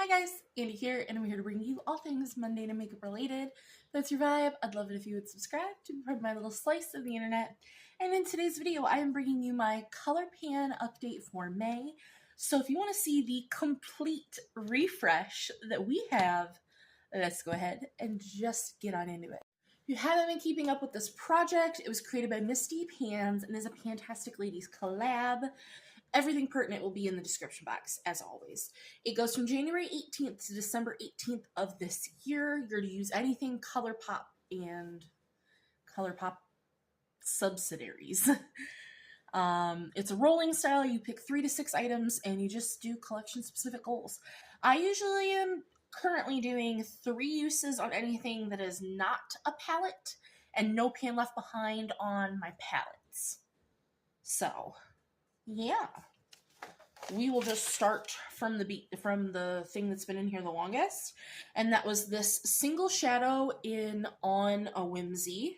Hi guys, Andy here, and I'm here to bring you all things mundane and makeup related. If that's your vibe, I'd love it if you would subscribe to be part of my little slice of the internet. And in today's video, I am bringing you my Colourpan update for May. So if you want to see the complete refresh that we have, let's go ahead and just get on into it. If you haven't been keeping up with this project, it was created by Misty Pans and is a Pantastic Ladies collab. Everything pertinent will be in the description box, as always. It goes from January 18th to December 18th of this year. You're to use anything Colourpop and Colourpop subsidiaries. It's a rolling style. You pick 3 to 6 items, and you just do collection-specific goals. I usually am currently doing 3 uses on anything that is not a palette, and no pan left behind on my palettes. So yeah, we will just start from the thing that's been in here the longest, and that was this single shadow in On a Whimsy,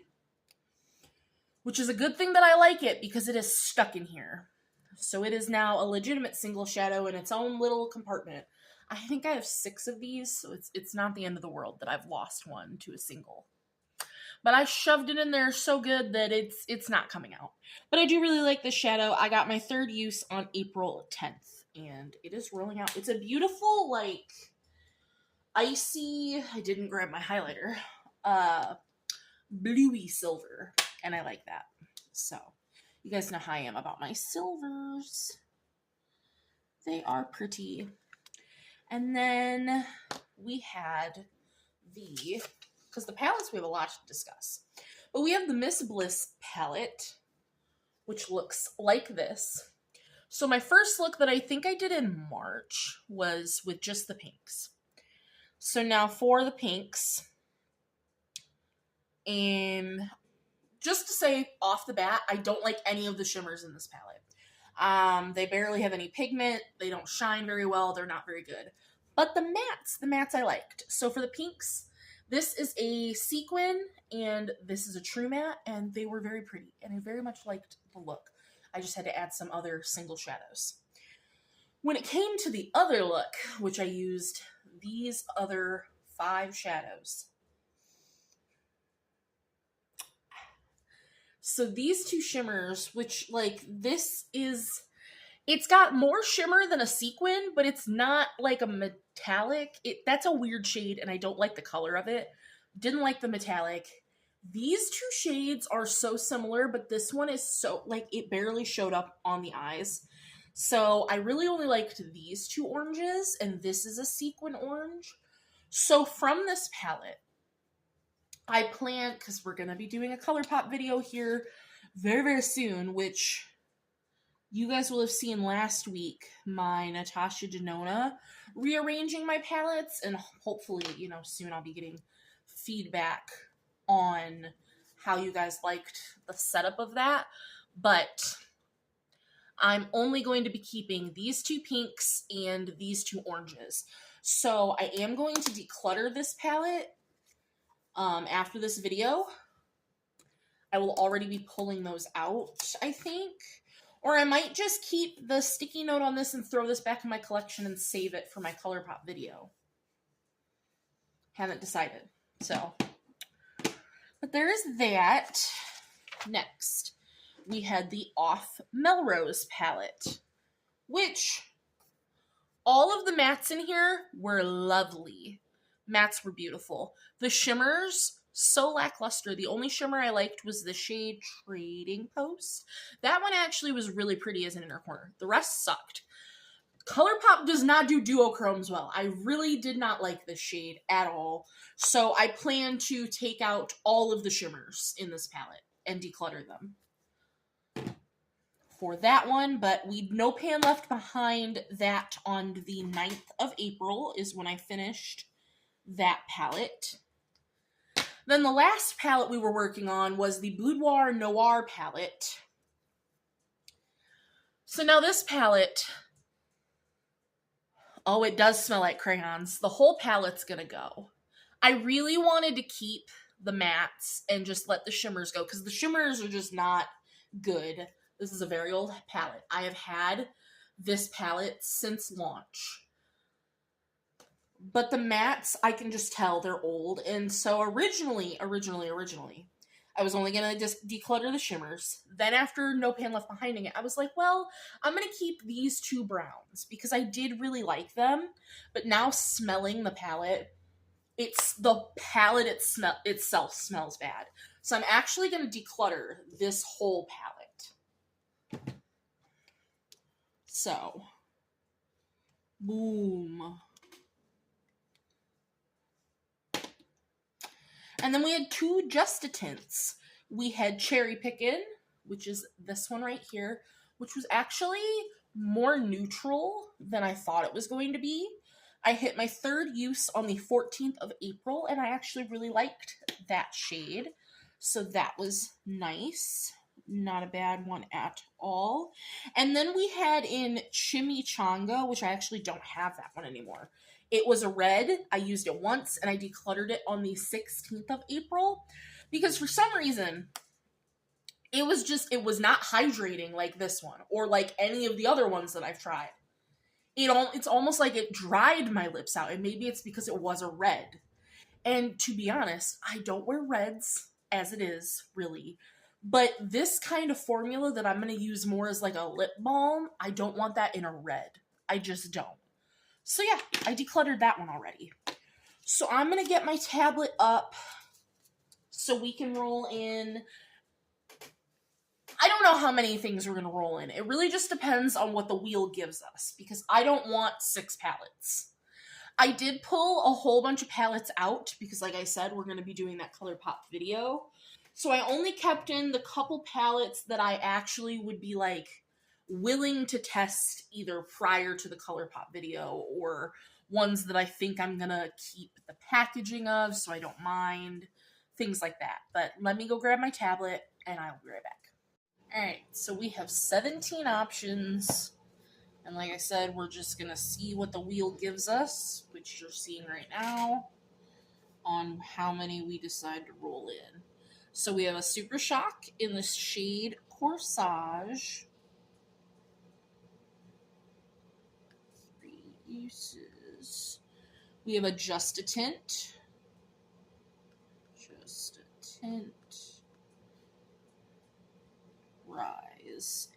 which is a good thing that I like it because it is stuck in here. So it is now a legitimate single shadow in its own little compartment. I think I have 6 of these, so it's not the end of the world that I've lost one to a single. But I shoved it in there so good that it's not coming out. But I do really like this shadow. I got my 3rd use on April 10th, and it is rolling out. It's a beautiful, like, icy, I didn't grab my highlighter, bluey silver, and I like that. So, you guys know how I am about my silvers. They are pretty. And then we had because the palettes, we have a lot to discuss. But we have the Miss Bliss palette, which looks like this. So my first look that I think I did in March was with just the pinks. So now for the pinks, just to say off the bat, I don't like any of the shimmers in this palette. They barely have any pigment. They don't shine very well. They're not very good. But the mattes I liked. So for the pinks, this is a sequin, and this is a true matte, and they were very pretty, and I very much liked the look. I just had to add some other single shadows. When it came to the other look, which I used these other 5 shadows. So these 2 shimmers, which, like, it's got more shimmer than a sequin, but it's not like a metallic. That's a weird shade, and I don't like the color of it. Didn't like the metallic. These 2 shades are so similar, but this one is so, like, it barely showed up on the eyes. So I really only liked these 2 oranges, and this is a sequin orange. So from this palette, I plan, because we're going to be doing a Colourpop video here very, very soon, which you guys will have seen last week, my Natasha Denona rearranging my palettes, and hopefully, you know, soon I'll be getting feedback on how you guys liked the setup of that. But I'm only going to be keeping these 2 pinks and these 2 oranges. So I am going to declutter this palette after this video. I will already be pulling those out, I think. Or I might just keep the sticky note on this and throw this back in my collection and save it for my Colourpop video. Haven't decided. So, but there is that. Next, we had the Off Melrose palette, which all of the mattes in here were lovely. Mattes were beautiful. The shimmers, so lackluster. The only shimmer I liked was the shade Trading Post. That one actually was really pretty as an inner corner. The rest sucked. Colourpop does not do duochromes well. I really did not like this shade at all. So I plan to take out all of the shimmers in this palette and declutter them for that one. But no pan left behind that on the 9th of April is when I finished that palette. Then the last palette we were working on was the Boudoir Noir palette. So now this palette, oh, it does smell like crayons. The whole palette's gonna go. I really wanted to keep the mattes and just let the shimmers go, because the shimmers are just not good. This is a very old palette. I have had this palette since launch. But the mattes, I can just tell they're old. And so originally, I was only going to just declutter the shimmers. Then after No Pan Left Behind it, I was like, well, I'm going to keep these two browns because I did really like them. But now smelling the palette, the palette itself smells bad. So I'm actually going to declutter this whole palette. So, boom. And then we had two Just-A-Tints. We had Cherry Pickin', which is this one right here, which was actually more neutral than I thought it was going to be. I hit my third use on the 14th of April, and I actually really liked that shade. So that was nice. Not a bad one at all. And then we had in Chimichanga, which I actually don't have that one anymore. It was a red. I used it once, and I decluttered it on the 16th of April because for some reason, it was not hydrating like this one or like any of the other ones that I've tried. It's almost like it dried my lips out, and maybe it's because it was a red. And to be honest, I don't wear reds as it is, really. But this kind of formula that I'm going to use more as like a lip balm, I don't want that in a red. I just don't. So yeah, I decluttered that one already. So I'm going to get my tablet up so we can roll in. I don't know how many things we're going to roll in. It really just depends on what the wheel gives us because I don't want 6 palettes. I did pull a whole bunch of palettes out because like I said, we're going to be doing that Colourpop video. So I only kept in the couple palettes that I actually would be like willing to test either prior to the Colourpop video or ones that I think I'm gonna keep the packaging of so I don't mind, things like that. But let me go grab my tablet and I'll be right back. Alright, so we have 17 options, and like I said, we're just gonna see what the wheel gives us, which you're seeing right now, on how many we decide to roll in. So we have a Super Shock in the shade Corsage. 3 uses. We have a Just-A-Tint. Rise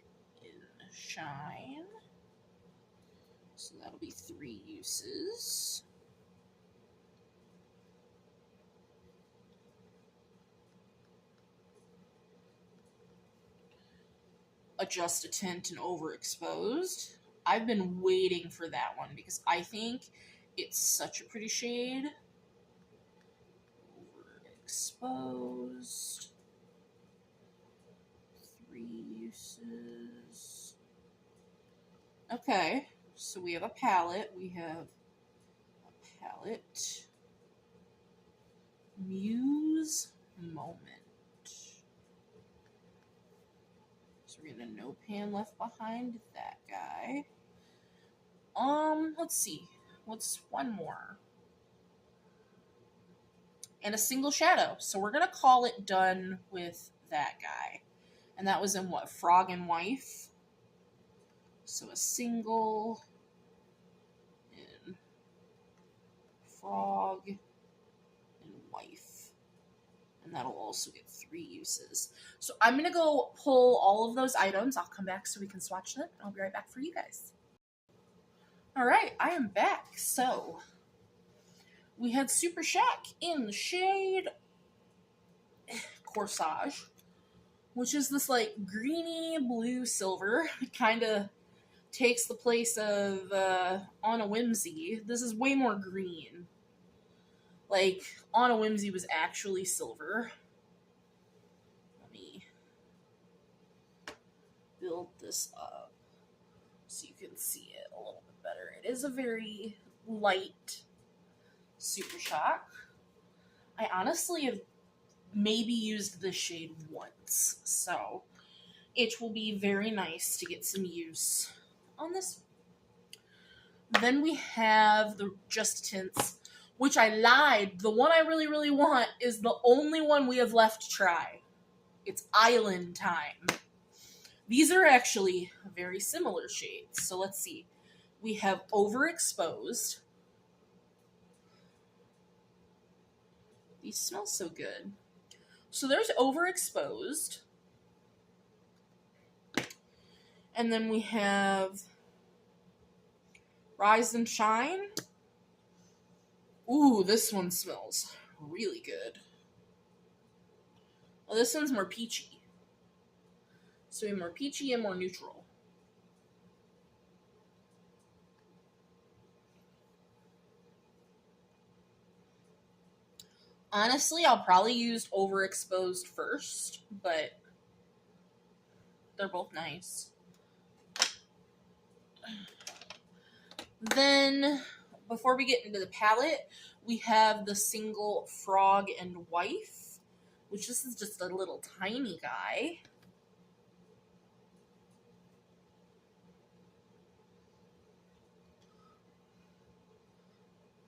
in Shine. So that'll be 3 uses. A Just-A-Tint and Overexposed. I've been waiting for that one because I think it's such a pretty shade. Overexposed. 3 uses. Okay, so we have a palette. Muse Moment. So we're gonna No Pan Left Behind that guy. Let's see. What's one more? And a single shadow. So we're gonna call it done with that guy. And that was in what? Frog and Wife. So a single in Frog and Wife. And that'll also get 3 uses. So I'm going to go pull all of those items. I'll come back so we can swatch them. I'll be right back for you guys. Alright, I am back. So, we had Super Shock in the shade Corsage, which is this like greeny blue silver. It kind of takes the place of On a Whimsy. This is way more green. Like, On a Whimsy was actually silver. Let me build this up so you can see it a little bit better. It is a very light Super Shock. I honestly have maybe used this shade once, so it will be very nice to get some use on this. Then we have the Just-A-Tints, which I lied. The one I really, really want is the only one we have left to try. It's Island Time. These are actually very similar shades. So let's see. We have Overexposed. These smell so good. So there's Overexposed. And then we have Rise and Shine. Ooh, this one smells really good. Well, this one's more peachy. So we have more peachy and more neutral. Honestly, I'll probably use Overexposed first, but they're both nice. Then, before we get into the palette, we have the single Frog and Wife, which this is just a little tiny guy.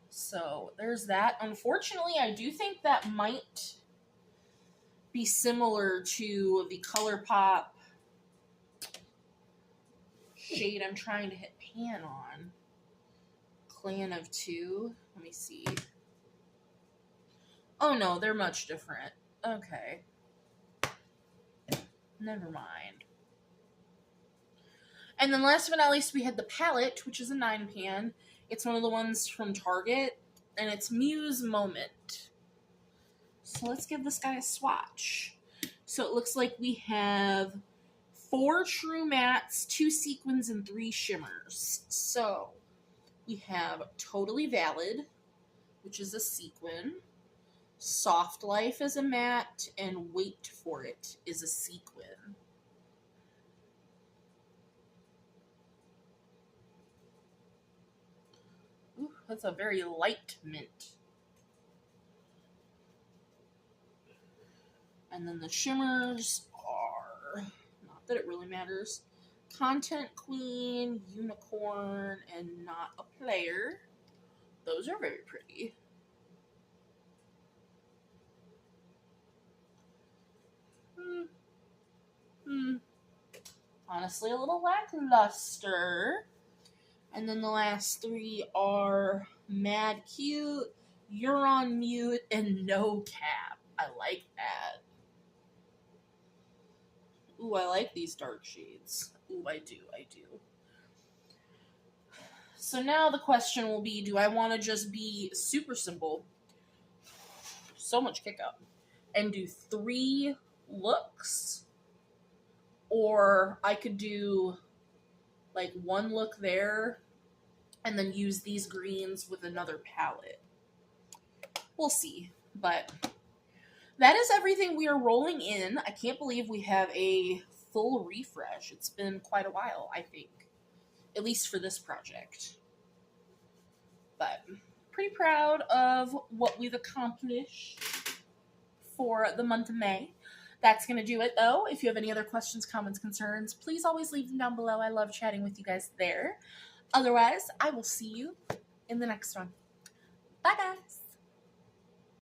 So there's that. Unfortunately, I do think that might be similar to the Colourpop shade I'm trying to hit pan on. Clan of Two. Let me see. Oh no, they're much different. Okay. Never mind. And then last but not least, we had the palette, which is a 9-pan. It's one of the ones from Target, and it's Muse Moment. So let's give this guy a swatch. So it looks like we have 4 true mattes, 2 sequins, and 3 shimmers. So we have Totally Valid, which is a sequin. Soft Life is a matte, and Wait for It is a sequin. Ooh, that's a very light mint. And then the shimmers are, not that it really matters, Content Queen, Unicorn, and Not a Player. Those are very pretty. Honestly, a little lackluster. And then the last 3 are Mad Cute, You're on Mute, and No Cap. I like that. Ooh, I like these dark shades. Ooh, I do. So now the question will be, do I want to just be super simple? So much kick up. And do 3 looks? Or I could do like 1 look there and then use these greens with another palette. We'll see. But that is everything we are rolling in. I can't believe we have a full refresh. It's been quite a while, I think. At least for this project. But pretty proud of what we've accomplished for the month of May. That's going to do it, though. If you have any other questions, comments, concerns, please always leave them down below. I love chatting with you guys there. Otherwise, I will see you in the next one. Bye, guys.